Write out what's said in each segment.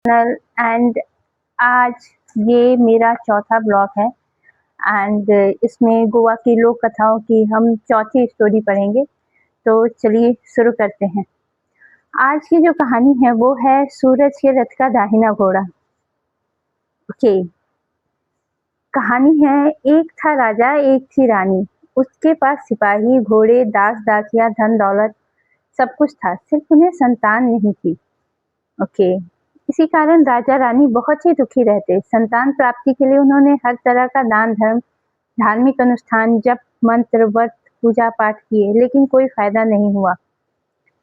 Channel and आज ये मेरा चौथा ब्लॉग है एंड इसमें गोवा की लोक कथाओं की हम चौथी स्टोरी पढ़ेंगे। तो चलिए शुरू करते हैं। आज की जो कहानी है वो है सूरज के रथ का दाहिना घोड़ा। ओके, कहानी है, एक था राजा, एक थी रानी। उसके पास सिपाही, घोड़े, दास दासियां, धन दौलत सब कुछ था, सिर्फ उन्हें संतान नहीं थी। ओके, इसी कारण राजा रानी बहुत ही दुखी रहते। संतान प्राप्ति के लिए उन्होंने हर तरह का दान धर्म, धार्मिक अनुष्ठान, जप, मंत्र, व्रत, पूजा पाठ किए, लेकिन कोई फायदा नहीं हुआ।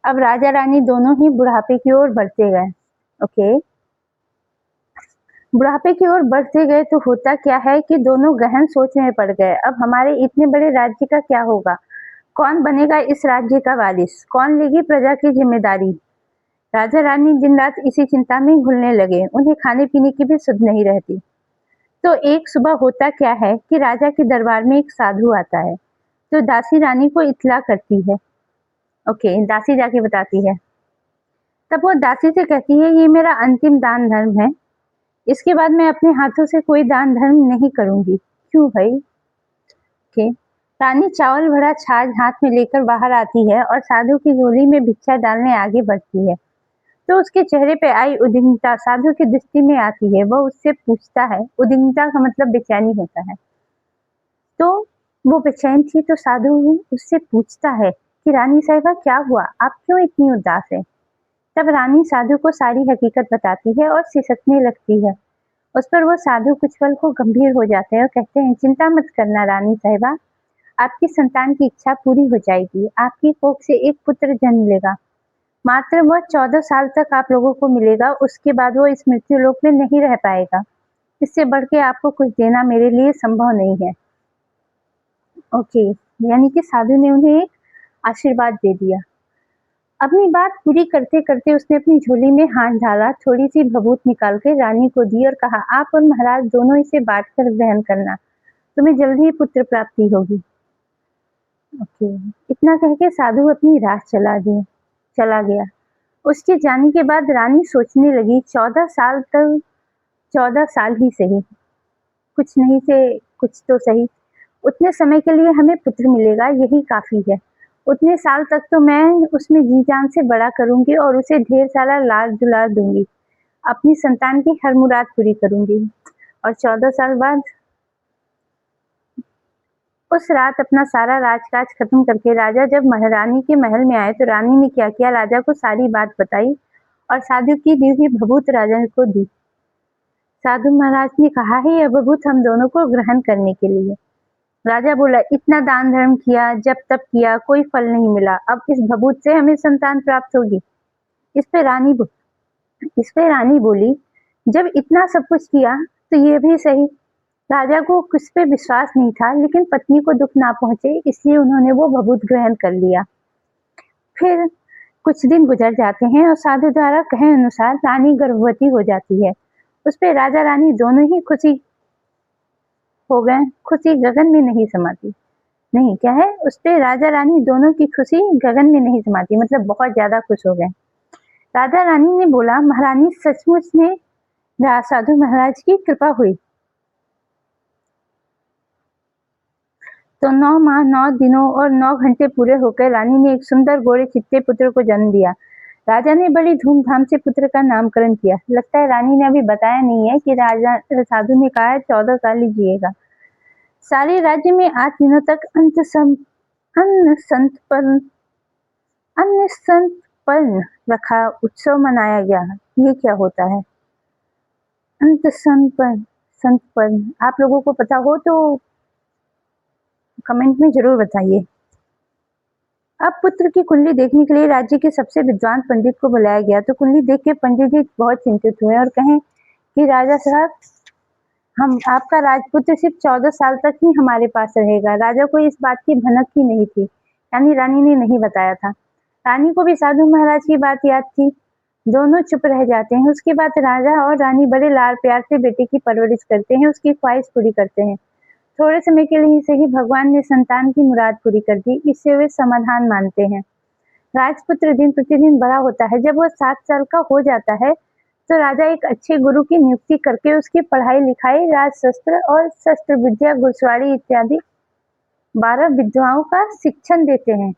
अब राजा रानी दोनों ही बुढ़ापे की ओर बढ़ते गए। ओके, बुढ़ापे की ओर बढ़ते गए तो होता क्या है कि दोनों गहन सोच में पड़ गए। अब हमारे इतने बड़े राज्य का क्या होगा? कौन बनेगा इस राज्य का वारिस? कौन लेगी प्रजा की जिम्मेदारी? राजा रानी दिन रात इसी चिंता में घुलने लगे। उन्हें खाने पीने की भी सुध नहीं रहती। तो एक सुबह होता क्या है कि राजा के दरबार में एक साधु आता है, तो दासी रानी को इत्तला करती है। ओके, दासी जाके बताती है। तब वो दासी से कहती है, ये मेरा अंतिम दान धर्म है, इसके बाद मैं अपने हाथों से कोई दान धर्म नहीं करूंगी। क्यों भाई? ओके, रानी चावल भरा छाछ हाथ में लेकर बाहर आती है और साधु की झोली में भिक्षा डालने आगे बढ़ती है। तो उसके चेहरे पे आई उद्विग्नता साधु की दृष्टि में आती है। वह उससे पूछता है, उद्विग्नता का मतलब बेचैनी होता है। तो वो बेचैन थी, तो साधु उससे पूछता है कि रानी साहिबा क्या हुआ, आप क्यों इतनी उदास है? तब रानी साधु को सारी हकीकत बताती है और सिसकने लगती है। उस पर वो साधु कुछ पल को गंभीर हो जाते हैं और कहते हैं, चिंता मत करना रानी साहिबा, आपकी संतान की इच्छा पूरी हो जाएगी। आपकी कोख से एक पुत्र जन्म लेगा। मात्र वह 14 साल तक आप लोगों को मिलेगा, उसके बाद वो इस मृत्यु लोक में नहीं रह पाएगा। इससे बढ़ के आपको कुछ देना मेरे लिए संभव नहीं है। ओके, यानी कि साधु ने उन्हें एक आशीर्वाद दे दिया। अपनी बात पूरी करते करते उसने अपनी झोली में हाथ डाला, थोड़ी सी भभूत निकाल के रानी को दी और कहा, आप और महाराज दोनों इसे बांट कर ग्रहण करना, तुम्हें जल्द ही पुत्र प्राप्ति होगी। ओके, इतना कह के साधु अपनी राह चला गया। उसके जाने के बाद रानी सोचने लगी, 14 साल तक, 14 साल ही सही, कुछ नहीं से कुछ तो सही, उतने समय के लिए हमें पुत्र मिलेगा, यही काफी है। उतने साल तक तो मैं उसमें जी जान से बड़ा करूंगी और उसे ढेर सारा लाड दुलार दूंगी, अपनी संतान की हर मुराद पूरी करूंगी। और 14 साल बाद उस रात अपना सारा राजकाज खत्म करके राजा जब महारानी के महल में आए, तो रानी ने क्या किया, राजा को सारी बात बताई और साधु की दी हुई भभूत राजा को दी। साधु महाराज ने कहा है, यह भभूत हम दोनों को ग्रहण करने के लिए। राजा बोला, इतना दान धर्म किया, जब तब किया, कोई फल नहीं मिला, अब इस भभूत से हमें संतान प्राप्त होगी। इस पे रानी बोली, जब इतना सब कुछ किया तो ये भी सही। राजा को किस पे विश्वास नहीं था, लेकिन पत्नी को दुख ना पहुंचे इसलिए उन्होंने वो भभूत ग्रहण कर लिया। फिर कुछ दिन गुजर जाते हैं और साधु द्वारा कहे अनुसार रानी गर्भवती हो जाती है। उस पे राजा रानी दोनों ही खुशी हो गए। खुशी गगन में नहीं समाती, नहीं क्या है, उस पे राजा रानी दोनों की खुशी गगन में नहीं समाती, मतलब बहुत ज्यादा खुश हो गए। राजा रानी ने बोला, महारानी सचमुच में साधु महाराज की कृपा हुई। तो 9 माह 9 दिनों और 9 घंटे पूरे होकर रानी ने एक सुंदर गोरे चिट्टे पुत्र को जन्म दिया। राजा ने बड़ी धूमधाम से पुत्र का नामकरण किया। लगता है रानी ने अभी बताया नहीं है कि राजा साधु ने कहा है 14 साल ही जिएगा। सारे राज्य में 8 दिनों तक अन्न संतपर्ण रखा उत्सव मनाया गया। ये क्या होता है अंत संतपर्ण? आप लोगों को पता हो तो कमेंट में जरूर बताइए। अब पुत्र की कुंडली देखने के लिए राज्य के सबसे विद्वान पंडित को बुलाया गया। तो कुंडली देख के पंडित जी बहुत चिंतित हुए और कहें कि राजा साहब, हम आपका राजपुत्र सिर्फ 14 साल तक ही हमारे पास रहेगा। राजा को इस बात की भनक ही नहीं थी, यानी रानी ने नहीं बताया था। रानी को भी साधु महाराज की बात याद थी। दोनों चुप रह जाते हैं। उसके बाद राजा और रानी बड़े लाड़ प्यार से बेटे की परवरिश करते हैं, उसकी ख्वाहिश पूरी करते हैं। थोड़े समय के लिए से ही भगवान ने संतान की मुराद पूरी कर दी, इससे वे समाधान मानते हैं। राजपुत्र दिन प्रतिदिन बड़ा होता है। जब वह 7 साल का हो जाता है तो राजा एक अच्छे गुरु की नियुक्ति करके उसकी पढ़ाई लिखाई, राजशस्त्र और शस्त्र विद्या, घुड़सवारी इत्यादि 12 विद्याओं का शिक्षण देते हैं।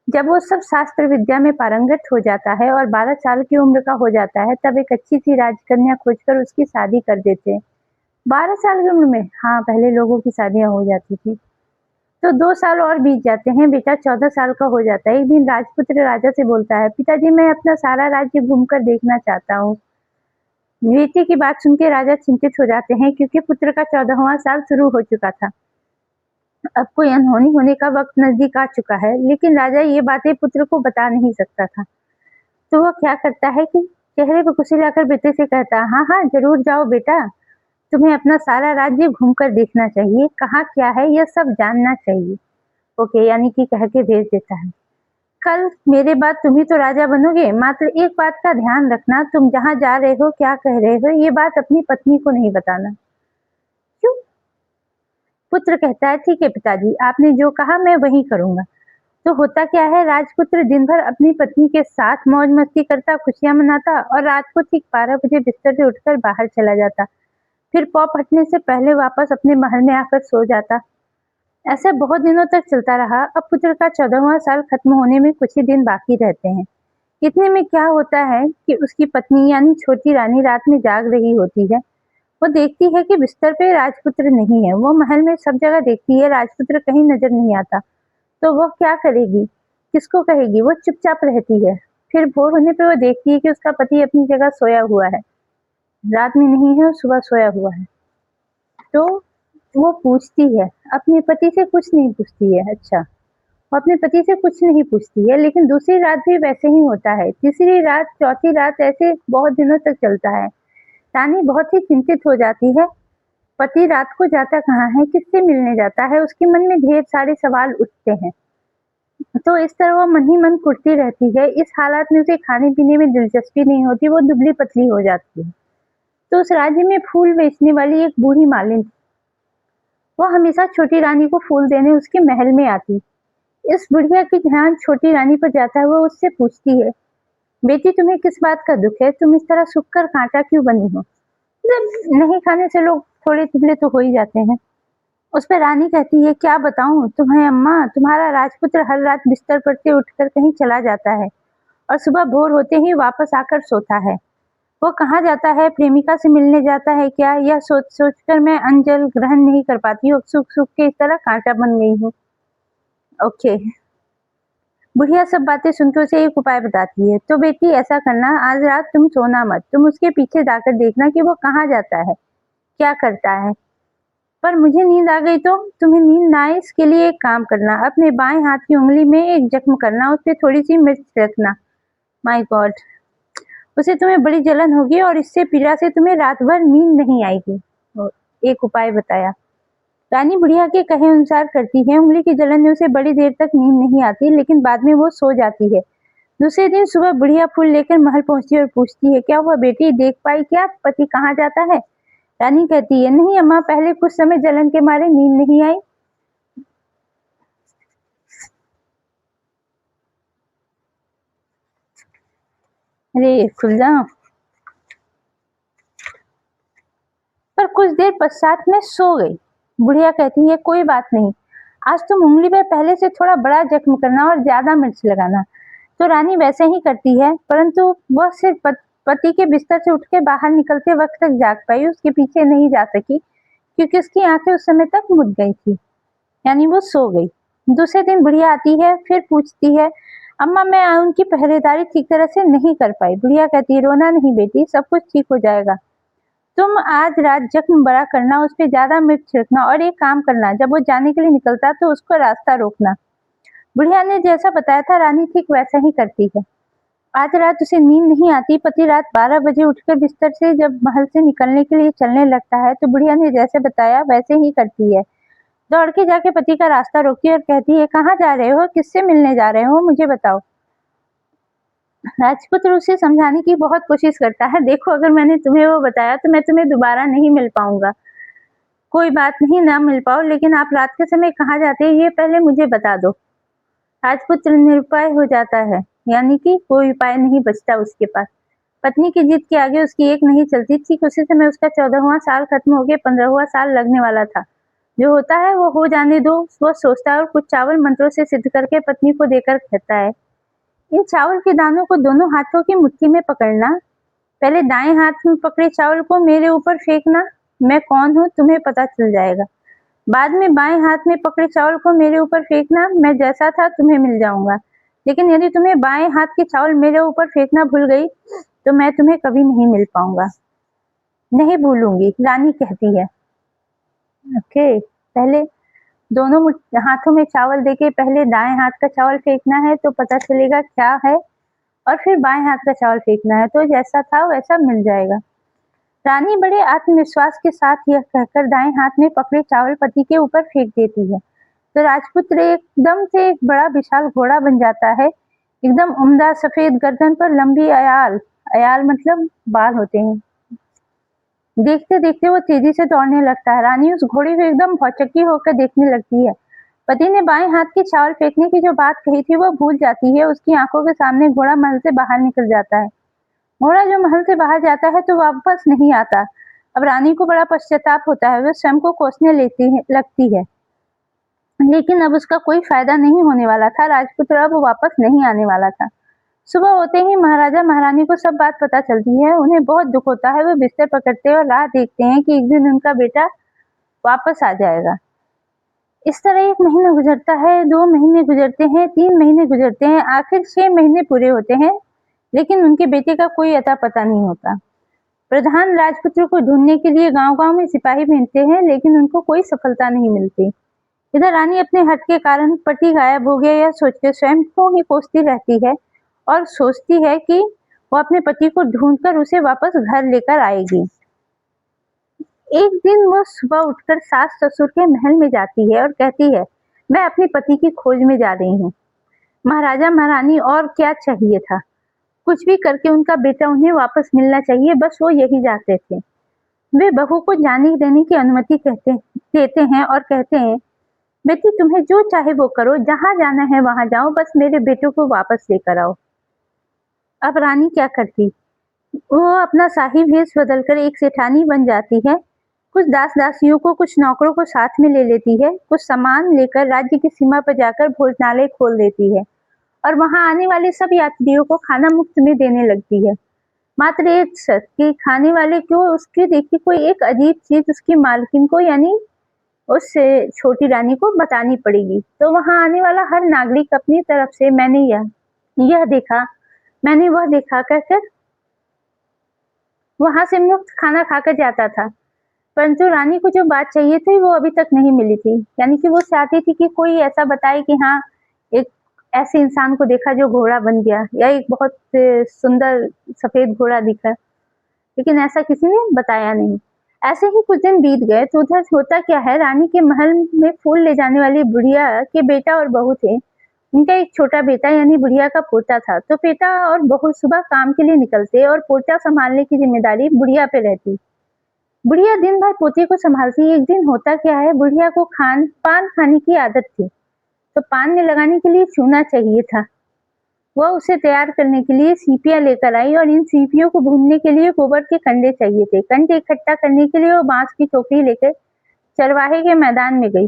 जब वो सब शास्त्र विद्या में पारंगत हो जाता है और 12 साल की उम्र का हो जाता है, तब एक अच्छी सी राजकन्या खोजकर उसकी शादी कर देते हैं। 12 साल की उम्र में? हाँ, पहले लोगों की शादियां हो जाती थी। तो 2 साल और बीत जाते हैं, बेटा 14 साल का हो जाता है। एक दिन राजपुत्र राजा से बोलता है, पिताजी मैं अपना सारा राज्य घूमकर देखना चाहता हूँ। बेटे की बात सुनकर राजा चिंतित हो जाते हैं, क्योंकि पुत्र का 14वां साल शुरू हो चुका था। अब कोई अनहोनी होने का वक्त नजदीक आ चुका है, लेकिन राजा ये बातें पुत्र को बता नहीं सकता था। तो वह क्या करता है कि चेहरे पर खुशी लाकर बेटे से कहता, हाँ हाँ जरूर जाओ बेटा, तुम्हें अपना सारा राज्य घूमकर देखना चाहिए, कहाँ क्या है यह सब जानना चाहिए। ओके, यानी कि कह के भेज देता है। कल मेरे बाद तुम ही तो राजा बनोगे, मात्र एक बात का ध्यान रखना, तुम जहाँ जा रहे हो, क्या कह रहे हो, ये बात अपनी पत्नी को नहीं बताना। क्यों? पुत्र कहता है, ठीक है पिताजी, आपने जो कहा मैं वही करूंगा। तो होता क्या है, राजपुत्र दिन भर अपनी पत्नी के साथ मौज मस्ती करता, खुशियां मनाता और रात को ठीक 12 बजे बिस्तर से उठकर बाहर चला जाता। फिर पौ फटने से पहले वापस अपने महल में आकर सो जाता। ऐसे बहुत दिनों तक चलता रहा। अब पुत्र का 14वां साल खत्म होने में कुछ ही दिन बाकी रहते हैं। इतने में क्या होता है कि उसकी पत्नी यानी छोटी रानी रात में जाग रही होती है। वो देखती है कि बिस्तर पे राजपुत्र नहीं है। वो महल में सब जगह देखती है, राजपुत्र कहीं नजर नहीं आता। तो वो क्या करेगी, किसको कहेगी? वो चुपचाप रहती है। फिर भोर होने पे वो देखती है कि उसका पति अपनी जगह सोया हुआ है, रात में नहीं है और सुबह सोया हुआ है। तो वो पूछती है, अपने पति से कुछ नहीं पूछती है। अच्छा, वो अपने पति से कुछ नहीं पूछती है, लेकिन दूसरी रात भी वैसे ही होता है, तीसरी रात, चौथी रात, ऐसे बहुत दिनों तक चलता है। रानी बहुत ही चिंतित हो जाती है। पति रात को जाता कहाँ है, किससे मिलने जाता है, उसके मन में ढेर सारे सवाल उठते हैं। तो इस तरह वो मन ही मन कुढ़ती रहती है। इस हालात में उसे खाने पीने में दिलचस्पी नहीं होती, वो दुबली पतली हो जाती है। तो उस राज्य में फूल बेचने वाली एक बूढ़ी मालिन, वो हमेशा छोटी रानी को फूल देने उसके महल में आती। इस बुढ़िया की ध्यान छोटी रानी पर जाता है। वो उससे पूछती है, बेटी तुम्हें किस बात का दुख है, तुम इस तरह सूख कर कांटा क्यों बनी हो? मतलब नहीं खाने से लोग थोड़े दुबले तो हो ही जाते हैं। उस पर रानी कहती है, क्या बताऊं तुम्हें अम्मा, तुम्हारा राजपुत्र हर रात बिस्तर पर से उठकर कहीं चला जाता है और सुबह भोर होते ही वापस आकर सोता है। वो कहाँ जाता है, प्रेमिका से मिलने जाता है क्या? यह सोच सोच कर मैं अन्न जल ग्रहण नहीं कर पाती हूँ, सूख सूख के इस तरह कांटा बन गई हूँ। ओके, बुढ़िया सब बातें सुनकर उसे एक उपाय बताती है। तो बेटी ऐसा करना, आज रात तुम सोना मत, तुम उसके पीछे जाकर देखना कि वो कहाँ जाता है, क्या करता है। पर मुझे नींद आ गई तो? तुम्हें नींद ना आए इसके लिए एक काम करना, अपने बाएं हाथ की उंगली में एक जख्म करना, उस पर थोड़ी सी मिर्च रखना। माय गॉड, उसे तुम्हें बड़ी जलन होगी और इससे पीड़ा से तुम्हें रात भर नींद नहीं आएगी। एक उपाय बताया। रानी बुढ़िया के कहे अनुसार करती है। उंगली की जलन में उसे बड़ी देर तक नींद नहीं आती, लेकिन बाद में वो सो जाती है। दूसरे दिन सुबह बुढ़िया फूल लेकर महल पहुंचती और पूछती है, क्या हुआ बेटी, देख पाई क्या पति कहाँ जाता है? रानी कहती है, नहीं अम्मा, पहले कुछ समय जलन के मारे नींद नहीं आई। अरे खुल जाओ। पर कुछ देर पश्चात में सो गई। बुढ़िया कहती है, कोई बात नहीं, आज तुम उंगली में पहले से थोड़ा बड़ा जख्म करना और ज्यादा मिर्च लगाना। तो रानी वैसे ही करती है, परंतु वह सिर्फ पति के बिस्तर से उठ के बाहर निकलते वक्त तक जाग पाई, उसके पीछे नहीं जा सकी, क्योंकि उसकी आंखें उस समय तक मुद गई थी, यानी वो सो गई। दूसरे दिन बुढ़िया आती है, फिर पूछती है, अम्मा मैं उनकी पहरेदारी ठीक तरह से नहीं कर पाई। बुढ़िया कहती है, रोना नहीं बेटी, सब कुछ ठीक हो जाएगा। तुम आज रात जख्म बड़ा करना, उस पर ज्यादा मिर्च छिड़कना और एक काम करना, जब वो जाने के लिए निकलता तो उसको रास्ता रोकना। बुढ़िया ने जैसा बताया था, रानी ठीक वैसा ही करती है। आज रात उसे नींद नहीं आती। पति रात 12 बजे उठकर बिस्तर से जब महल से निकलने के लिए चलने लगता है, तो बुढ़िया ने जैसे बताया वैसे ही करती है। दौड़ के जाके पति का रास्ता रोकती है और कहती है, कहाँ जा रहे हो, किससे मिलने जा रहे हो, मुझे बताओ। राजपुत्र उसे समझाने की बहुत कोशिश करता है, देखो अगर मैंने तुम्हें वो बताया तो मैं तुम्हें दोबारा नहीं मिल पाऊंगा। कोई बात नहीं, ना मिल पाओ, लेकिन आप रात के समय कहाँ जाते हैं ये पहले मुझे बता दो। राजपुत्र निरुपाय हो जाता है, यानी कि कोई उपाय नहीं बचता उसके पास। पत्नी की जिद के आगे उसकी एक नहीं चलती। ठीक उसी समय उसका 14वां साल खत्म हो गया, 15वां साल लगने वाला था। जो होता है वो हो जाने दो, वो सोचता है और कुछ चावल मंत्रों से सिद्ध करके पत्नी को देकर कहता है, इन चावल के दानों को दोनों हाथों की मुट्ठी में पकड़ना। पहले दाएं हाथ में पकड़े चावल को मेरे ऊपर फेंकना। मैं कौन हूँ तुम्हें पता चल जाएगा। बाद में बाएं हाथ में पकड़े चावल को मेरे ऊपर फेंकना। मैं जैसा था तुम्हें मिल जाऊंगा। लेकिन यदि तुम्हें बाएं हाथ के चावल मेरे ऊपर फेंकना भूल गई तो मैं तुम्हें कभी नहीं मिल पाऊंगा। नहीं भूलूंगी, रानी कहती है। ओके, पहले दोनों हाथों में चावल देके पहले दाएं हाथ का चावल फेंकना है तो पता चलेगा क्या है, और फिर बाएं हाथ का चावल फेंकना है तो जैसा था वैसा मिल जाएगा। रानी बड़े आत्मविश्वास के साथ यह कहकर दाएं हाथ में पकड़े चावल पति के ऊपर फेंक देती है तो राजपुत्र एकदम से एक बड़ा विशाल घोड़ा बन जाता है। एकदम उम्दा सफेद गर्दन पर लंबी अयाल, अयाल मतलब बाल होते हैं। देखते देखते वो तेजी से दौड़ने लगता है। रानी उस घोड़े को एकदम भौचक्की होकर देखने लगती है। पति ने बाएं हाथ के चावल फेंकने की जो बात कही थी वो भूल जाती है। उसकी आंखों के सामने घोड़ा महल से बाहर निकल जाता है। घोड़ा जो महल से बाहर जाता है तो वापस नहीं आता। अब रानी को बड़ा पश्चाताप होता है। वह स्वयं को कोसने लगती है, लेकिन अब उसका कोई फायदा नहीं होने वाला था। राजपुत्र अब वापस नहीं आने वाला था। सुबह होते ही महाराजा महारानी को सब बात पता चलती है। उन्हें बहुत दुख होता है। वो बिस्तर पकड़ते और राह देखते हैं कि एक दिन उनका बेटा वापस आ जाएगा। इस तरह 1 महीना गुजरता है, 2 महीने गुजरते हैं, 3 महीने गुजरते हैं, आखिर 6 महीने पूरे होते हैं, लेकिन उनके बेटे का कोई अता पता नहीं होता। प्रधान राजपुत्र को ढूंढने के लिए गांव-गांव में सिपाही भेजते हैं, लेकिन उनको कोई सफलता नहीं मिलती। इधर रानी अपने हट के कारण पति गायब हो गया यह सोचकर स्वयं को ही कोसती रहती है और सोचती है कि वो अपने पति को ढूंढकर उसे वापस घर लेकर आएगी। एक दिन वो सुबह उठकर सास ससुर के महल में जाती है और कहती है, मैं अपने पति की खोज में जा रही हूँ। महाराजा महारानी और क्या चाहिए था, कुछ भी करके उनका बेटा उन्हें वापस मिलना चाहिए, बस वो यही चाहते थे। वे बहू को जाने देने की अनुमति देते हैं और कहते हैं, बेटी तुम्हें जो चाहे वो करो, जहाँ जाना है वहां जाओ, बस मेरे बेटे को वापस लेकर आओ। अब रानी क्या करती, वो अपना शाही भेष बदलकर एक सेठानी बन जाती है। कुछ दास दासियों को, कुछ नौकरों को साथ में ले लेती है। कुछ सामान लेकर राज्य की सीमा पर जाकर भोजनालय खोल देती है और वहां आने वाले सब यात्रियों को खाना मुफ्त में देने लगती है। मात्र एक शर्त कि खाने वाले को उसकी देखी कोई एक अजीब चीज उसकी मालकिन को यानी उस छोटी रानी को बतानी पड़ेगी। तो वहां आने वाला हर नागरिक अपनी तरफ से मैंने यह देखा, मैंने वह देखा कहकर वहां से मुफ्त खाना खाकर जाता था। परंतु रानी को जो बात चाहिए थी वो अभी तक नहीं मिली थी। यानी कि वो चाहती थी कि कोई ऐसा बताए कि हाँ, एक ऐसे इंसान को देखा जो घोड़ा बन गया या एक बहुत सुंदर सफेद घोड़ा दिखा, लेकिन ऐसा किसी ने बताया नहीं। ऐसे ही कुछ दिन बीत गए तो उधर होता क्या है, रानी के महल में फूल ले जाने वाली बुढ़िया के बेटा और बहू थे। उनका एक छोटा बेटा यानी बुढ़िया का पोता था। तो बेटा और बहू सुबह काम के लिए निकलते और पोता संभालने की जिम्मेदारी बुढ़िया पे रहती। बुढ़िया दिन भर पोते को संभालती। एक दिन होता क्या है, बुढ़िया को पान खाने की आदत थी, तो पान में लगाने के लिए चूना चाहिए था। वह उसे तैयार करने के लिए सीपियां लेकर आई और इन सीपियों को भूनने के लिए गोबर के कंडे चाहिए थे। कंडे इकट्ठा करने के लिए वो बांस की टोकरी लेकर चरवाहे के मैदान में गई।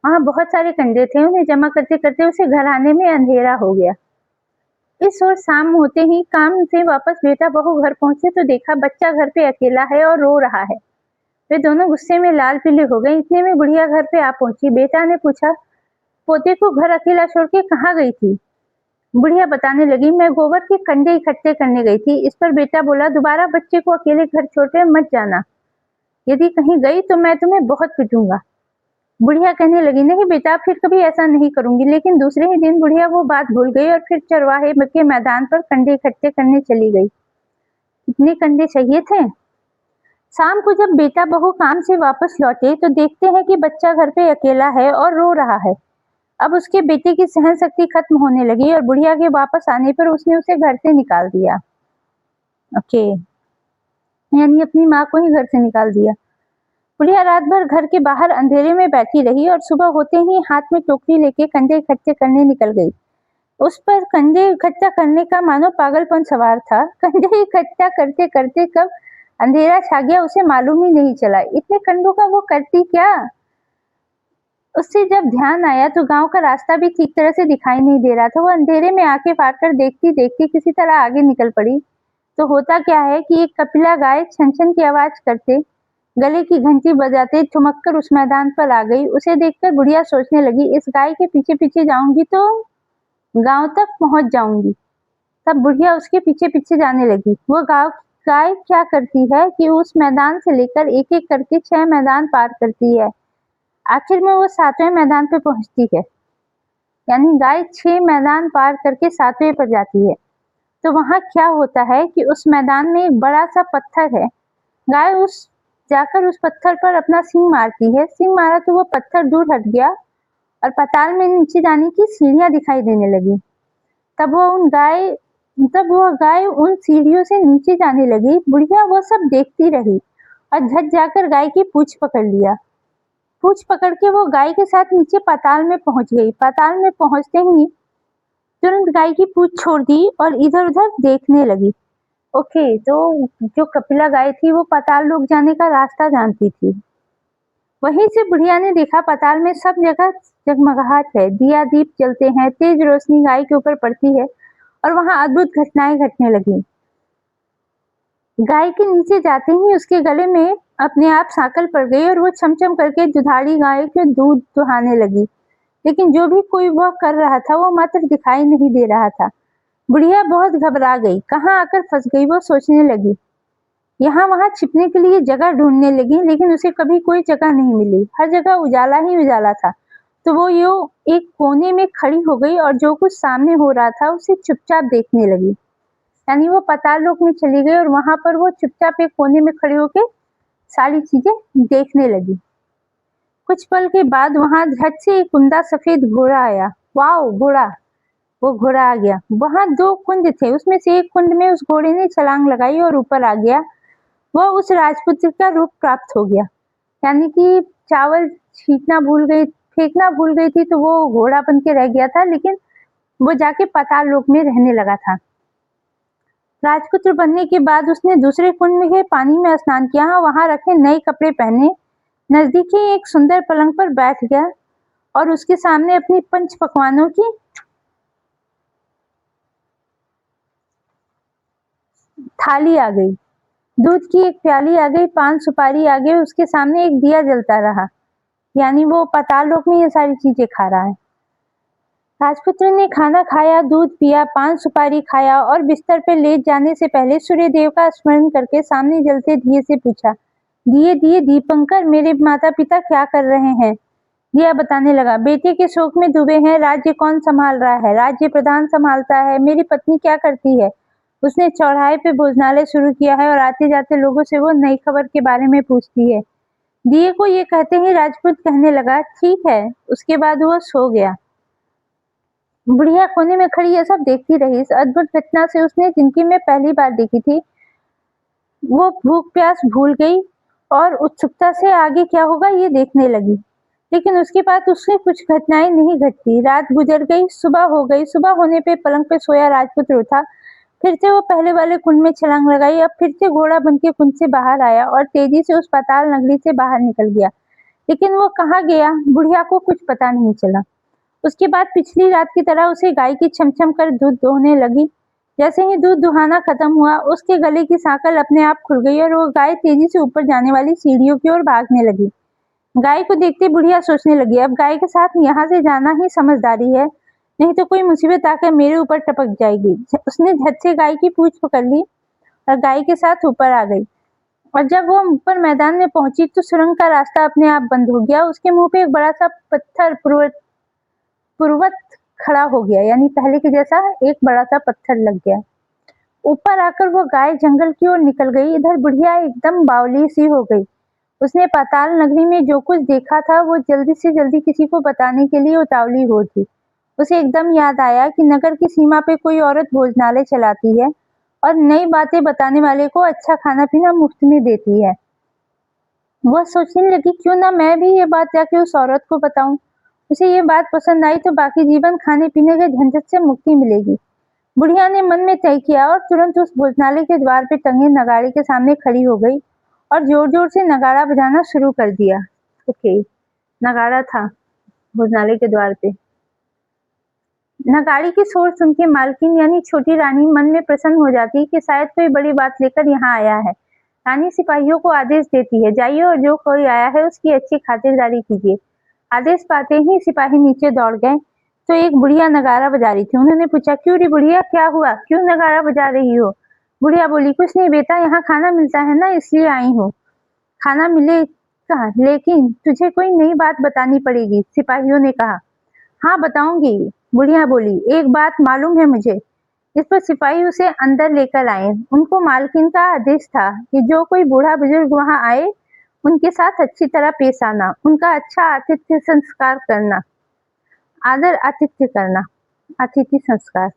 वहां बहुत सारे कंडे थे। उन्हें जमा करते करते उसे घर आने में अंधेरा हो गया। इस ओर शाम होते ही काम से वापस बेटा बहू घर पहुंचे तो देखा बच्चा घर पे अकेला है और रो रहा है। वे दोनों गुस्से में लाल पीले हो गए। इतने में बुढ़िया घर पे आ पहुंची। बेटा ने पूछा, पोते को घर अकेला छोड़ के कहाँ गई थी? बुढ़िया बताने लगी, मैं गोबर के कंडे इकट्ठे करने गई थी। इस पर बेटा बोला, दोबारा बच्चे को अकेले घर छोड़कर मत जाना, यदि कहीं गई तो मैं तुम्हें बहुत पीटूंगा। बुढ़िया कहने लगी, नहीं बेटा, फिर कभी ऐसा नहीं करूंगी। लेकिन दूसरे ही दिन बुढ़िया वो बात भूल गई और फिर चरवाहे के मैदान पर कंडे इकट्ठे करने चली गई। कितने कंडे चाहिए थे? शाम को जब बेटा बहू काम से वापस लौटे तो देखते हैं कि बच्चा घर पे अकेला है और रो रहा है। अब उसके बेटे की सहन शक्ति खत्म होने लगी और बुढ़िया के वापस आने पर उसने उसे घर से निकाल दिया। ओके, यानी अपनी माँ को ही घर से निकाल दिया। बुढ़िया रात भर घर के बाहर अंधेरे में बैठी रही और सुबह होते ही हाथ में टोकरी लेके कंडे इकट्ठे करने निकल गई। उस पर कंधे इकट्ठा करने का मानो पागलपन सवार था। कंधे इकट्ठा करते-करते कब अंधेरा छा गया उसे मालूम ही नहीं चला। इतने कंधों का वो करती क्या? उससे जब ध्यान आया तो गाँव का रास्ता भी ठीक तरह से दिखाई नहीं दे रहा था। वो अंधेरे में आँखें फाड़कर देखती-देखती किसी तरह आगे निकल पड़ी। तो होता क्या है कि एक कपिला गाय छन-छन की आवाज़ करते, गले की घंटी बजाते ठुमक कर उस मैदान पर आ गई। उसे देखकर बुढ़िया सोचने लगी, इस गाय के पीछे-पीछे जाऊँगी तो गाँव तक पहुँच जाऊँगी। तब बुढ़िया उसके पीछे-पीछे जाने लगी। वो गाय क्या करती है कि उस मैदान से लेकर एक-एक करके 6 मैदान पार करती है। आखिर में वो 7वें मैदान पे पहुँचती है। यानी गाय 6 मैदान पार करके 7वें पर जाती है। तो वहाँ क्या होता है कि उस मैदान में एक बड़ा-सा पत्थर है। गाय जाकर उस पत्थर पर अपना सींग मारती है। सींग मारा तो वो पत्थर दूर हट गया और पाताल में नीचे जाने की सीढ़ियाँ दिखाई देने लगी। तब वह गाय उन सीढ़ियों से नीचे जाने लगी। बुढ़िया वो सब देखती रही और झट जाकर गाय की पूँछ पकड़ लिया। पूँछ पकड़ के वो गाय के साथ नीचे पाताल में पहुँच गई। पाताल में पहुँचते ही तुरंत गाय की पूँछ छोड़ दी और इधर-उधर देखने लगी। ओके, तो जो कपिला गाय थी वो पाताल लोक जाने का रास्ता जानती थी। वहीं से बुढ़िया ने देखा पाताल में सब जगह जगमगाहट है, दिया दीप जलते हैं, तेज रोशनी गाय के ऊपर पड़ती है और वहाँ अद्भुत घटनाएं घटने लगी। गाय के नीचे जाते ही उसके गले में अपने आप सांकल पड़ गई और वो छम-छम करके दुधारी गाय के दूध दुहाने लगी। लेकिन जो भी कोई वह कर रहा था वो मात्र दिखाई नहीं दे रहा था। बुढ़िया बहुत घबरा गई, कहाँ आकर फंस गई वो सोचने लगी। यहाँ वहाँ छिपने के लिए जगह ढूंढने लगी लेकिन उसे कभी कोई जगह नहीं मिली। हर जगह उजाला ही उजाला था। तो वो यूँ एक कोने में खड़ी हो गई और जो कुछ सामने हो रहा था उसे चुपचाप देखने लगी। यानी वो पाताल लोक में चली गई और वहाँ पर वो चुपचाप एक कोने में खड़ी होके सारी चीजें देखने लगी। कुछ पल के बाद वहाँ झट से एक उमदा सफेद घोड़ा आया। वाओ घोड़ा! वो घोड़ा आ गया। वहाँ 2 कुंड थे, उसमें से एक कुंड में उस घोड़े ने छलांग लगाई और ऊपर आ गया। वह उस राजपुत्र का रूप प्राप्त हो गया। यानी कि चावल फेंकना भूल गई थी तो वो घोड़ा बन के रह गया था, लेकिन वो जाके पाताल लोक में रहने लगा था। राजपुत्र बनने के बाद उसने दूसरे कुंड में गए पानी में स्नान किया, वहाँ रखे नए कपड़े पहने, नजदीक ही एक सुंदर पलंग पर बैठ गया और उसके सामने अपनी पंच पकवानों की थाली आ गई। दूध की एक प्याली आ गई, पान सुपारी आ गई, उसके सामने एक दिया जलता रहा। यानी वो पाताल लोक में ये सारी चीजें खा रहा है। राजपुत्र ने खाना खाया, दूध पिया, पान सुपारी खाया और बिस्तर पे लेट जाने से पहले सूर्य देव का स्मरण करके सामने जलते दिए से पूछा, दिए दिए दीपंकर, मेरे माता पिता क्या कर रहे हैं? दिया बताने लगा, बेटे के शोक में डूबे हैं। राज्य कौन संभाल रहा है? राज्य प्रधान संभालता है। मेरी पत्नी क्या करती है? उसने चौराहे पे भोजनालय शुरू किया है और आते जाते लोगों से वो नई खबर के बारे में पूछती है। दिए को ये कहते ही राजपूत कहने लगा, ठीक है। उसके बाद वो सो गया। बुढ़िया कोने में खड़ी ये सब देखती रही। इस अद्भुत घटना से उसने जिंदगी में पहली बार देखी थी। वो भूख प्यास भूल गई और उत्सुकता से आगे क्या होगा ये देखने लगी। लेकिन उसके बाद उससे कुछ घटनाएं नहीं घटती। रात गुजर गई, सुबह हो गई। सुबह होने पे पलंग पे सोया राजपुत्र उठा। फिर से वो पहले वाले कुंड में छलांग लगाई। अब फिर से घोड़ा बनके कुंड से बाहर आया और तेजी से उस पाताल नगरी से बाहर निकल गया। लेकिन वो कहाँ गया, बुढ़िया को कुछ पता नहीं चला। उसके बाद पिछली रात की तरह उसे गाय की छम-छम कर दूध दोहने लगी। जैसे ही दूध दुहाना खत्म हुआ, उसके गले की सांकल अपने आप खुल गई और वो गाय तेजी से ऊपर जाने वाली सीढ़ियों की ओर भागने लगी। गाय को देखते बुढ़िया सोचने लगी, अब गाय के साथ यहाँ से जाना ही समझदारी है, नहीं तो कोई मुसीबत आकर मेरे ऊपर टपक जाएगी। उसने झट से गाय की पूंछ पकड़ ली और गाय के साथ ऊपर आ गई। और जब वो ऊपर मैदान में पहुंची तो सुरंग का रास्ता अपने आप बंद हो गया। उसके मुंह पे एक बड़ा सा पत्थर पूर्वत खड़ा हो गया, यानी पहले के जैसा एक बड़ा सा पत्थर लग गया। ऊपर आकर वो गाय जंगल की ओर निकल गई। इधर बुढ़िया एकदम बावली सी हो गई। उसने पाताल नगरी में जो कुछ देखा था वो जल्दी से जल्दी किसी को बताने के लिए उतावली हो थी। उसे एकदम याद आया कि नगर की सीमा पे कोई औरत भोजनालय चलाती है और नई बातें बताने वाले को अच्छा खाना पीना मुफ्त में देती है। वह सोचने लगी, क्यों ना मैं भी ये बात जाके उस औरत को बताऊं। उसे ये बात पसंद आई तो बाकी जीवन खाने पीने के झंझट से मुक्ति मिलेगी। बुढ़िया ने मन में तय किया और तुरंत उस भोजनालय के द्वार पे टंगे नगाड़े के सामने खड़ी हो गई और जोर-जोर से नगाड़ा बजाना शुरू कर दिया। ओके, नगाड़ा था भोजनालय के द्वार पे। नगाड़े की शोर सुन के मालकिन यानी छोटी रानी मन में प्रसन्न हो जाती कि शायद कोई बड़ी बात लेकर यहाँ आया है। रानी सिपाहियों को आदेश देती है, जाइए और जो कोई आया है उसकी अच्छी खातिरदारी कीजिए। आदेश पाते ही सिपाही नीचे दौड़ गए तो एक बुढ़िया नगाड़ा बजा रही थी। उन्होंने पूछा, क्यों रे बुढ़िया, क्या हुआ, क्यों नगाड़ा बजा रही हो? बुढ़िया बोली, कुछ नहीं बेटा, यहाँ खाना मिलता है ना, इसलिए आई हूँ। खाना मिलेगा, लेकिन तुझे कोई नई बात बतानी पड़ेगी, सिपाहियों ने कहा। हाँ बताऊंगी, बुढ़िया बोली, एक बात मालूम है मुझे। इस पर सिपाही उसे अंदर लेकर आए। उनको मालकिन का आदेश था कि जो कोई बूढ़ा बुजुर्ग वहां आए उनके साथ अच्छी तरह पेश आना, उनका अच्छा आतिथ्य संस्कार करना, आदर आतिथ्य करना, अतिथि संस्कार।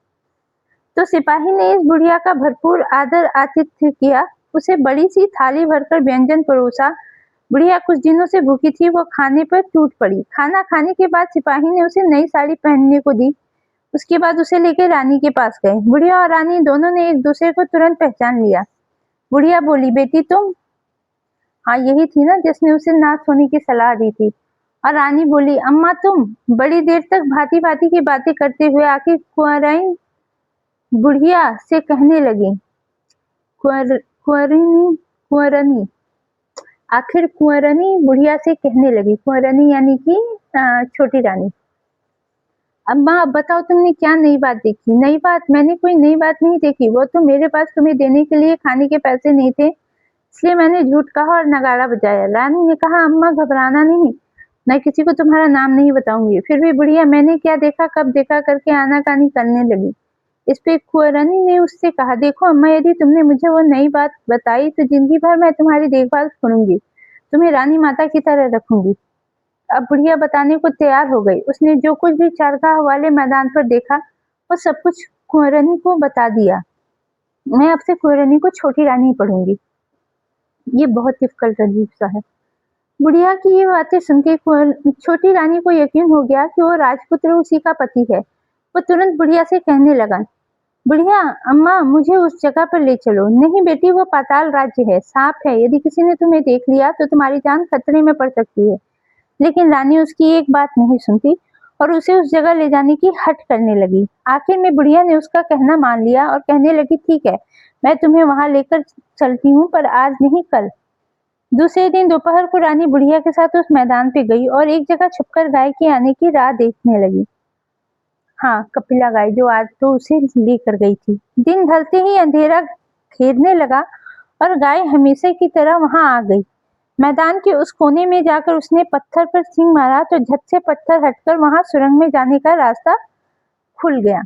तो सिपाही ने इस बुढ़िया का भरपूर आदर आतिथ्य किया, उसे बड़ी सी थाली भरकर व्यंजन परोसा। बुढ़िया कुछ दिनों से भूखी थी, वो खाने पर टूट पड़ी। खाना खाने के बाद सिपाही ने उसे नई साड़ी पहनने को दी। उसके बाद उसे लेकर रानी के पास गए। बुढ़िया और रानी दोनों ने एक दूसरे को तुरंत पहचान लिया। बुढ़िया बोली, बेटी तुम? हाँ, यही थी ना जिसने उसे ना सोने की सलाह दी थी। और रानी बोली, अम्मा तुम? बड़ी देर तक भांति भांति की बातें करते हुए आखिर कुंवराइन बुढ़िया से कहने लगी, कुंवरनी कुंवरनी आखिर कुंवरनी बुढ़िया से कहने लगी, कुंवरनी यानी कि छोटी रानी, अम्मा अब बताओ तुमने क्या नई बात देखी? नई बात? मैंने कोई नई बात नहीं देखी, वो तो मेरे पास तुम्हें देने के लिए खाने के पैसे नहीं थे, इसलिए मैंने झूठ कहा और नगाड़ा बजाया। रानी ने कहा, अम्मा घबराना नहीं, मैं किसी को तुम्हारा नाम नहीं बताऊंगी। फिर भी बुढ़िया मैंने क्या देखा कब देखा करके आनाकानी करने लगी। इस पे कुंवरनी ने उससे कहा, देखो अम्मा, यदि तुमने मुझे वो नई बात बताई तो जिंदगी भर मैं तुम्हारी देखभाल करूंगी, तुम्हें रानी माता की तरह रखूंगी। अब बुढ़िया बताने को तैयार हो गई। उसने जो कुछ भी चारगाह वाले मैदान पर देखा वो सब कुछ कुंवरनी को बता दिया। मैं अब से कुंवरनी को छोटी रानी पढ़ूंगी। ये बहुत डिफिकल्ट अजीब सा है। बुढ़िया की ये बातें सुन के छोटी रानी को यकीन हो गया कि वो राजपुत्र उसी का पति है। वो तुरंत बुढ़िया से कहने लगा, बुढ़िया अम्मा मुझे उस जगह पर ले चलो। नहीं बेटी, वो पाताल राज्य है, सांप है, यदि किसी ने तुम्हें देख लिया तो तुम्हारी जान खतरे में पड़ सकती है। लेकिन रानी उसकी एक बात नहीं सुनती और उसे उस जगह ले जाने की हट करने लगी। आखिर में बुढ़िया ने उसका कहना मान लिया और कहने लगी, ठीक है, मैं तुम्हें वहां लेकर चलती हूँ, पर आज नहीं कल। दूसरे दिन दोपहर को रानी बुढ़िया के साथ उस मैदान पे गई और एक जगह छुपकर गाय के आने की राह देखने लगी। हाँ, कपिला गाय जो आज तो उसे लेकर गई थी। दिन ढलते ही अंधेरा घेरने लगा और गाय हमेशा की तरह वहां आ गई। मैदान के उस कोने में जाकर उसने पत्थर पर सींग मारा तो झट से पत्थर हटकर वहां सुरंग में जाने का रास्ता खुल गया।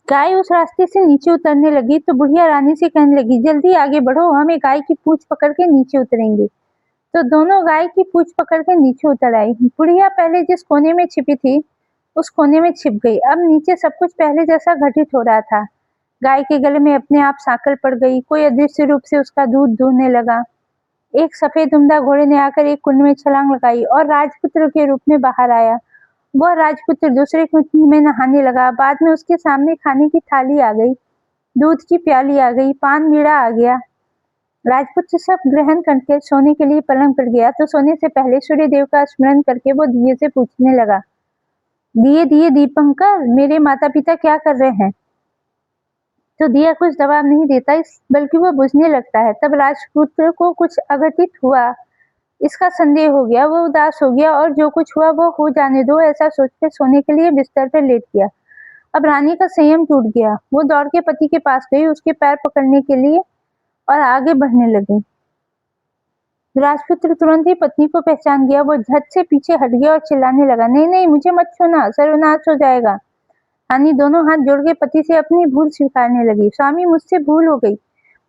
गाय उस रास्ते से नीचे उतरने लगी तो बुढ़िया रानी से कहने लगी, जल्दी आगे बढ़ो, हमें गाय की पूंछ पकड़ के नीचे उतरेंगे। तो दोनों गाय की पूंछ पकड़ के नीचे उतर आई। बुढ़िया पहले जिस कोने में छिपी थी उस कोने में छिप गई। अब नीचे सब कुछ पहले जैसा घटित हो रहा था। गाय के गले में अपने आप सांकल पड़ गई, कोई अदृश्य रूप से उसका दूध दूहने लगा। एक सफेद उम्दा घोड़े ने आकर एक कुंड में छलांग लगाई और राजपुत्र के रूप में बाहर आया। वह राजपुत्र दूसरे कुंड में नहाने लगा। बाद में उसके सामने खाने की थाली आ गई, दूध की प्याली आ गई, पान मीड़ा आ गया। राजपुत्र सब ग्रहण करके सोने के लिए पलंग पर गया तो सोने से पहले सूर्य देव का स्मरण करके वो दिए से पूछने लगा, दिए दिए दीपंकर, मेरे माता पिता क्या कर रहे हैं? तो दिया कुछ जवाब नहीं देता, बल्कि वो बुझने लगता है। तब राजपुत्र को कुछ अघटित हुआ, इसका संदेह हो गया। वो उदास हो गया और जो कुछ हुआ वो हो जाने दो, ऐसा सोचकर सोने के लिए बिस्तर पर लेट गया। अब रानी का संयम टूट गया। वो दौड़ के पति के पास गई, उसके पैर पकड़ने के लिए और आगे बढ़ने लगी। राजपुत्र तुरंत ही पत्नी को पहचान गया। वो झट से पीछे हट गया और चिल्लाने लगा, नहीं नहीं, मुझे मत छूना, सर्वनाश हो जाएगा। रानी दोनों हाथ जोड़ के पति से अपनी भूल स्वीकारने लगी। स्वामी, मुझसे भूल हो गई,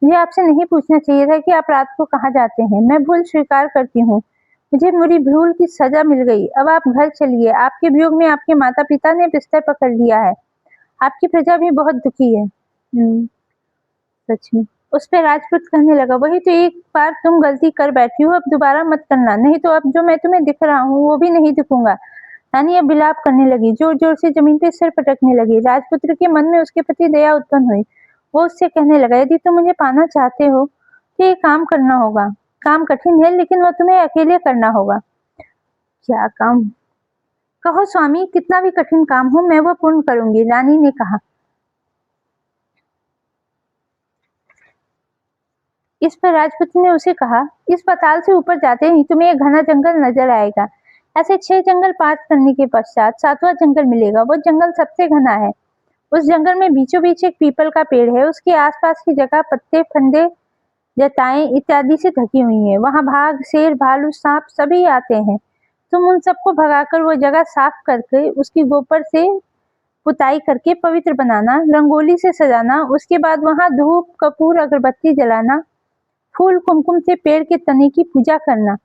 मुझे आपसे नहीं पूछना चाहिए था कि आप रात को कहाँ जाते हैं। मैं भूल स्वीकार करती हूँ, मुझे मेरी भूल की सजा मिल गई। अब आप घर चलिए, आपके वियोग में आपके माता पिता ने बिस्तर पकड़ लिया है, आपकी प्रजा भी बहुत दुखी है। सच में। उस पे राजपूत कहने लगा, वही तो, एक बार तुम गलती कर बैठी हो, अब दोबारा मत करना, नहीं तो अब जो मैं तुम्हें दिख रहा हूँ वो भी नहीं दिखूंगा। रानी अब विलाप करने लगी, जोर जोर से जमीन पे सिर पटकने लगी। राजपुत्र के मन में उसके प्रति दया उत्पन्न हुई। वो उससे कहने लगा, यदि तुम मुझे पाना चाहते हो तो ये काम करना होगा। काम कठिन है, लेकिन वो तुम्हें अकेले करना होगा। क्या काम? कहो स्वामी, कितना भी कठिन काम हो मैं वो पूर्ण करूंगी, रानी ने कहा। इस पर राजपुत्र ने उसे कहा, इस पाताल से ऊपर जाते ही तुम्हें एक घना जंगल नजर आएगा। ऐसे 6 जंगल पार करने के पश्चात 7वां जंगल मिलेगा। वो जंगल सबसे घना है। उस जंगल में बीचों बीच एक पीपल का पेड़ है। उसके आसपास की जगह पत्ते, फंदे, जटाएं इत्यादि से ढकी हुई है। वहां बाघ, शेर, भालू, सांप सभी आते हैं। तुम उन सबको भगाकर वो जगह साफ करके उसकी गोबर से पुताई करके पवित्र बनाना, रंगोली से सजाना। उसके बाद वहां धूप, कपूर, अगरबत्ती जलाना, फूल, कुमकुम से पेड़ के तने की पूजा करना,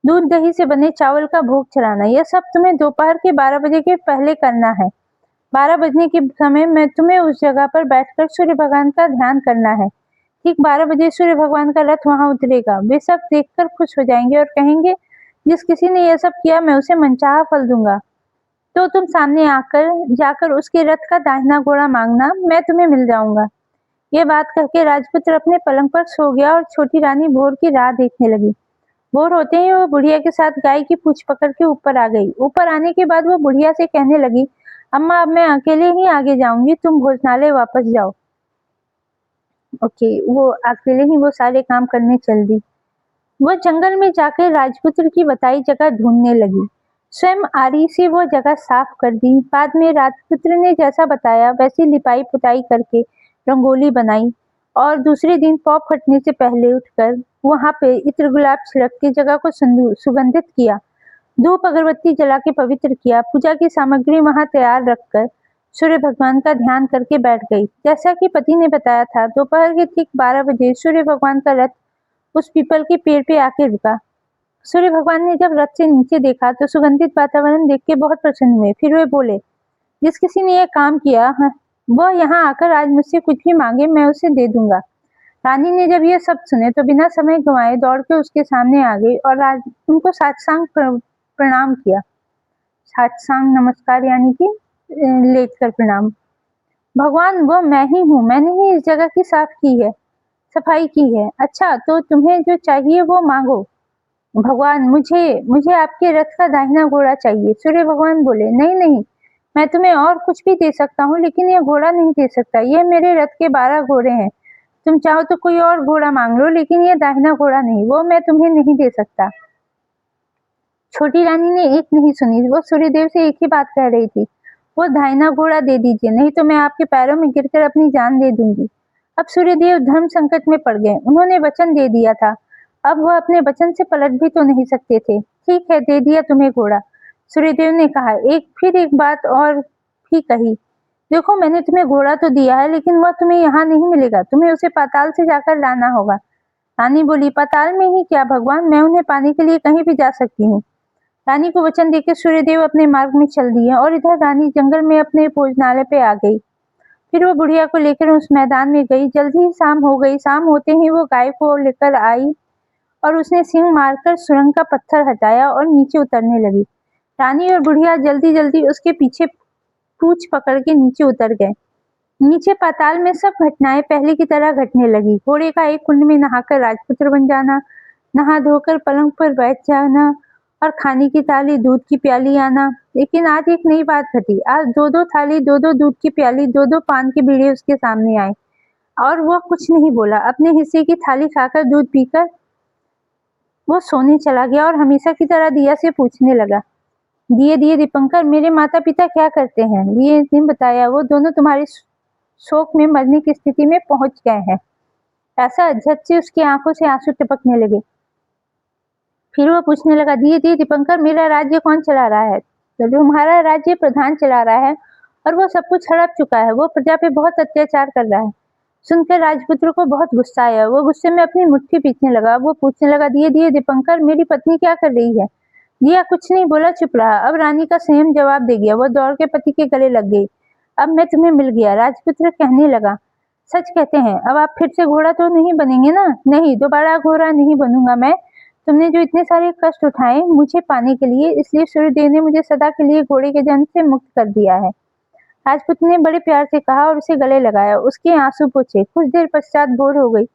दूध दही से बने चावल का भोग चढ़ाना। यह सब तुम्हें दोपहर के 12 बजे के पहले करना है। 12 बजने के समय में तुम्हें उस जगह पर बैठकर सूर्य भगवान का ध्यान करना है। ठीक 12 बजे सूर्य भगवान का रथ वहां उतरेगा। वे सब देखकर खुश हो जाएंगे और कहेंगे, जिस किसी ने यह सब किया मैं उसे मनचाहा फल दूंगा। तो तुम सामने आकर जाकर उसके रथ का दाहिना घोड़ा मांगना, मैं तुम्हें मिल जाऊंगा। ये बात कहके राजपुत्र अपने पलंग पर सो गया और छोटी रानी भोर की राह देखने लगी। भोर होते ही वो बुढ़िया के साथ गाय की पूंछ पकड़ के ऊपर आ गई। ऊपर आने के बाद वो बुढ़िया से कहने लगी, अम्मा, अब मैं अकेले ही आगे जाऊंगी, तुम भोजनालय वापस जाओ। ओके, वो अकेले ही वो सारे काम करने चल दी। वो जंगल में जाकर राजपुत्र की बताई जगह ढूंढने लगी। स्वयं आरी से वो जगह साफ कर दी। बाद में राजपुत्र ने जैसा बताया वैसी लिपाई पुताई करके रंगोली बनाई और दूसरे दिन पौ फटने से पहले उठकर वहां पे इत्र गुलाब छिड़क के जगह को सुगंधित किया, धूप अगरबत्ती जला के पवित्र किया, पूजा की सामग्री वहां तैयार रखकर सूर्य भगवान का ध्यान करके बैठ गई। जैसा कि पति ने बताया था, दोपहर के ठीक 12 बजे सूर्य भगवान का रथ उस पीपल के पेड़ पे आके रुका। सूर्य भगवान ने जब रथ से नीचे देखा तो सुगंधित वातावरण देख के बहुत प्रसन्न हुए। फिर वे बोले, जिस किसी ने यह काम किया वह यहाँ आकर आज मुझसे कुछ भी मांगे, मैं उसे दे दूंगा। रानी ने जब यह सब सुने तो बिना समय गंवाए दौड़ के उसके सामने आ गई और उनको साष्टांग प्रणाम किया। साष्टांग नमस्कार यानी कि लेट कर प्रणाम। भगवान, वो मैं ही हूँ, मैंने ही इस जगह की सफाई की है। अच्छा, तो तुम्हें जो चाहिए वो मांगो। भगवान, मुझे मुझे आपके रथ का दाहिना घोड़ा चाहिए। सूर्य भगवान बोले, नहीं नहीं, मैं तुम्हें और कुछ भी दे सकता हूँ, लेकिन यह घोड़ा नहीं दे सकता। यह मेरे रथ के 12 घोड़े हैं। तुम चाहो तो कोई और घोड़ा मांग लो, लेकिन यह दाहिना घोड़ा नहीं, वो मैं तुम्हें नहीं दे सकता। छोटी रानी ने एक नहीं सुनी। वो सूर्यदेव से एक ही बात कह रही थी, वो दाहिना घोड़ा दे दीजिए, नहीं तो मैं आपके पैरों में गिरकर अपनी जान दे दूंगी। अब सूर्यदेव धर्म संकट में पड़ गए। उन्होंने वचन दे दिया था, अब वह अपने वचन से पलट भी तो नहीं सकते थे। ठीक है, दे दिया तुम्हें घोड़ा, सूर्यदेव ने कहा। फिर एक बात और भी कही, देखो, मैंने तुम्हें घोड़ा तो दिया है, लेकिन वह तुम्हें यहाँ नहीं मिलेगा, तुम्हें उसे पाताल से जाकर लाना होगा। रानी बोली, पाताल में ही क्या भगवान, मैं उन्हें पाने के लिए कहीं भी जा सकती हूँ। रानी को वचन देकर सूर्यदेव अपने मार्ग में चल दिए और इधर रानी जंगल में अपने भोजनालय पे आ गई। फिर वो बुढ़िया को लेकर उस मैदान में गई। जल्दी ही शाम हो गई। शाम होते ही वो गाय को लेकर आई और उसने सींग मारकर सुरंग का पत्थर हटाया और नीचे उतरने लगी। रानी और बुढ़िया जल्दी जल्दी उसके पीछे पूंछ पकड़ के नीचे उतर गए। नीचे पाताल में सब घटनाएं पहले की तरह घटने लगी। घोड़े का एक कुंड में नहाकर राजपुत्र बन जाना, नहा धोकर पलंग पर बैठ जाना और खाने की थाली, दूध की प्याली आना। लेकिन आज एक नई बात घटी। आज 2-2 थाली, 2-2 दूध की प्याली, 2-2 पान के बीड़े उसके सामने आए और वो कुछ नहीं बोला। अपने हिस्से की थाली खाकर, दूध पीकर वो सोने चला गया और हमेशा की तरह दिया से पूछने लगा, दिए दिए दीपंकर, मेरे माता पिता क्या करते हैं? दिए ने बताया, वो दोनों तुम्हारे शोक में मरने की स्थिति में पहुंच गए हैं। ऐसा झट से उसकी आंखों से आंसू टपकने लगे। फिर वो पूछने लगा, दिए दिए दीपंकर, मेरा राज्य कौन चला रहा है? तो तुम्हारा राज्य प्रधान चला रहा है और वो सब कुछ हड़प चुका है। वो प्रजा पे बहुत अत्याचार कर रहा है। सुनकर राजपुत्र को बहुत गुस्सा आया। वो गुस्से में अपनी मुट्ठी पीटने लगा। वो पूछने लगा, दिए दिए दीपंकर, मेरी पत्नी क्या कर रही है? दिया कुछ नहीं बोला, चुप रहा। अब रानी का संयम जवाब दे गया। वो दौड़ के पति के गले लग गई। अब मैं तुम्हें मिल गया। राजपुत्र कहने लगा, सच कहते हैं, अब आप फिर से घोड़ा तो नहीं बनेंगे ना? नहीं, दोबारा घोड़ा नहीं बनूंगा मैं। तुमने जो इतने सारे कष्ट उठाए मुझे पाने के लिए, इसलिए सूर्यदेव ने मुझे सदा के लिए घोड़े के जन्म से मुक्त कर दिया है। राजपूत ने बड़े प्यार से कहा और उसे गले लगाया। उसके आंसू पोंछे। कुछ देर पश्चात भोर हो गई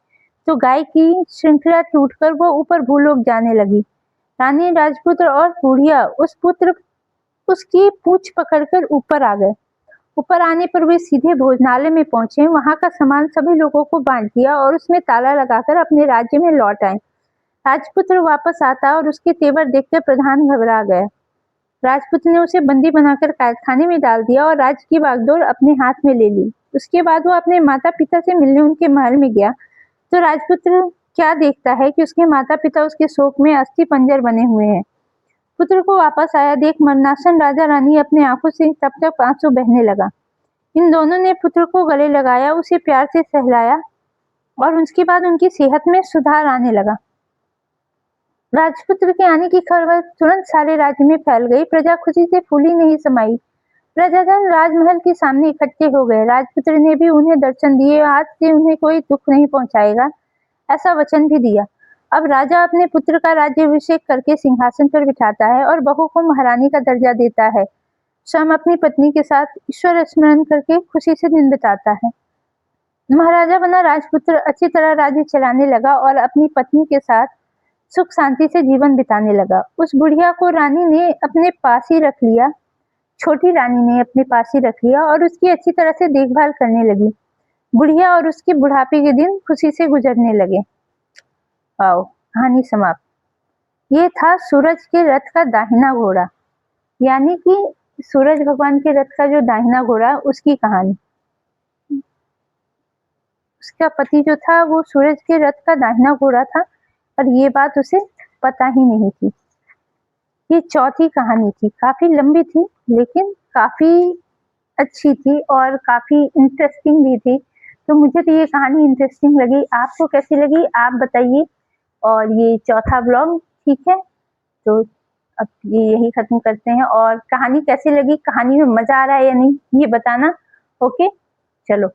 तो गाय की श्रृंखला टूटकर वो ऊपर भूलोक जाने लगी। रानी, राजपुत्र और बुढ़िया उस पुत्र उसकी पूंछ पकड़कर ऊपर आ गए। ऊपर आने पर वे सीधे भोजनालय में पहुंचे। वहां का सामान सभी लोगों को बांट दिया और उसमें ताला लगाकर अपने राज्य में लौट आए। राजपुत्र वापस आता और उसके तेवर देखकर प्रधान घबरा गया। राजपुत्र ने उसे बंदी बनाकर कैदखाने में डाल दिया और राज्य की बागडोर अपने हाथ में ले ली। उसके बाद वो अपने माता पिता से मिलने उनके महल में गया तो राजपुत्र क्या देखता है कि उसके माता पिता उसके शोक में अस्थि पंजर बने हुए हैं। पुत्र को वापस आया देख मरनासन राजा रानी अपने आंखों से तब तक आंसू बहने लगा। इन दोनों ने पुत्र को गले लगाया, उसे प्यार से सहलाया और उसके बाद उनकी सेहत में सुधार आने लगा। राजपुत्र के आने की खबर तुरंत सारे राज्य में फैल गई। प्रजा खुशी से फूली नहीं समाई। प्रजाजन राजमहल के सामने इकट्ठे हो गए। राजपुत्र ने भी उन्हें दर्शन दिए। आज से उन्हें कोई दुख नहीं पहुंचाएगा, ऐसा वचन भी दिया। अब राजा अपने पुत्र का राज्याभिषेक करके सिंहासन पर बिठाता है और बहू को महारानी का दर्जा देता है। स्वयं अपनी पत्नी के साथ ईश्वर स्मरण करके खुशी से दिन बिताता है। महाराजा बना राजपुत्र अच्छी तरह राज्य चलाने लगा और अपनी पत्नी के साथ सुख शांति से जीवन बिताने लगा। उस बुढ़िया को रानी ने अपने पास ही रख लिया। छोटी रानी ने अपने पास ही रख लिया और उसकी अच्छी तरह से देखभाल करने लगी। बुढ़िया और उसके बुढ़ापे के दिन खुशी से गुजरने लगे। आओ, कहानी समाप्त। ये था सूरज के रथ का दाहिना घोड़ा, यानी कि सूरज भगवान के रथ का जो दाहिना घोड़ा, उसकी कहानी। उसका पति जो था वो सूरज के रथ का दाहिना घोड़ा था और ये बात उसे पता ही नहीं थी। ये चौथी कहानी थी, काफी लंबी थी लेकिन काफी अच्छी थी और काफी इंटरेस्टिंग भी थी। तो मुझे तो ये कहानी इंटरेस्टिंग लगी। आपको कैसी लगी आप बताइए। और ये चौथा ब्लॉग, ठीक है, तो अब ये यही खत्म करते हैं। और कहानी कैसी लगी, कहानी में मजा आ रहा है या नहीं, ये बताना। ओके, चलो।